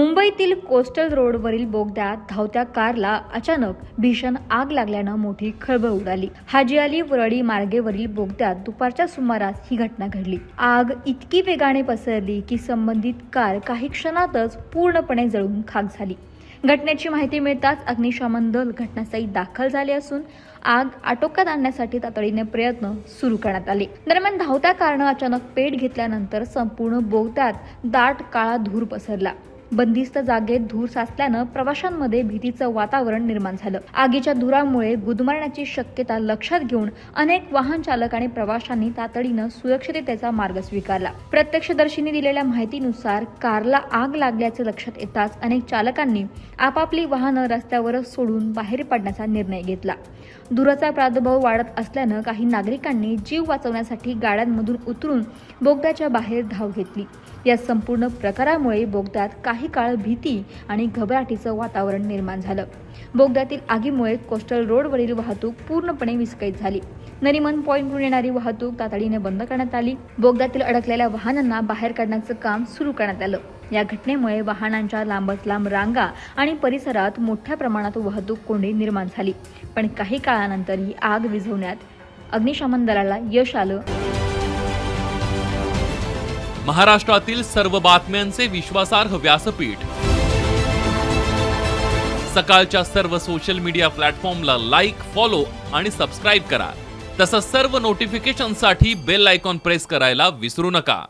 मुंबईतील कोस्टल रोडवरील बोगद्यात धावत्या कारला अचानक भीषण आग लागल्यानं मोठी खळबळ उडाली. हाजी अली वरळी मार्गेवरील बोगद्यात दुपारच्या सुमारास ही घटना घडली. आग इतकी वेगाने पसरली की संबंधित कार काही क्षणातच पूर्णपणे जळून खाक झाली. घटनेची माहिती मिळताच अग्निशमन दल घटनास्थळी दाखल झाले असून आग आटोक्यात आणण्यासाठी तातडीने प्रयत्न सुरू करण्यात आले. दरम्यान धावत्या कारनं अचानक पेट घेतल्यानंतर संपूर्ण बोगद्यात दाट काळा धूर पसरला. बंदिस्त जागेत धूर साचल्यानं प्रवाशांमध्ये भीतीचं वातावरण निर्माण झालं. आगीच्या धुरामुळे गुदमरण्याची शक्यता लक्षात घेऊन अनेक वाहन चालक आणि प्रवाशांनी तातडीनं सुरक्षिततेचा मार्ग स्वीकारला. प्रत्यक्षदर्शींनी दिलेल्या माहितीनुसार कारला आग लागल्याचे लक्षात येताच अनेक चालकांनी आपापली वाहनं रस्त्यावरच सोडून बाहेर पडण्याचा निर्णय घेतला. धुराचा प्रादुर्भाव वाढत असल्यानं काही नागरिकांनी जीव वाचवण्यासाठी गाड्यांमधून उतरून बोगद्याच्या बाहेर धाव घेतली. या संपूर्ण प्रकारामुळे बोगद्यात काही काळ भीती आणि घबराटीचं वातावरण निर्माण झालं. बोगद्यातील आगीमुळे कोस्टल रोडवरील वाहतूक पूर्णपणे विस्कळीत झाली. नरिमन पॉइंटवरून येणारी वाहतूक तातडीने बंद करण्यात आली. बोगद्यातील अडकलेल्या वाहनांना बाहेर काढण्याचं काम सुरू करण्यात आलं. या घटनेमुळे वाहनांच्या लांबच लांब रांगा आणि परिसरात मोठ्या प्रमाणात वाहतूक कोंडी निर्माण झाली. पण काही काळानंतर ही आग विझवण्यात अग्निशमन दलाला यश आलं. महाराष्ट्रातील सर्व बातम्यांचे विश्वासार्ह व्यासपीठ सकाळच्या सर्व सोशल मीडिया प्लॅटफॉर्मला लाईक, फॉलो आणि सबस्क्राईब करा. तसंच सर्व नोटिफिकेशनसाठी बेल आयकॉन प्रेस करायला विसरू नका.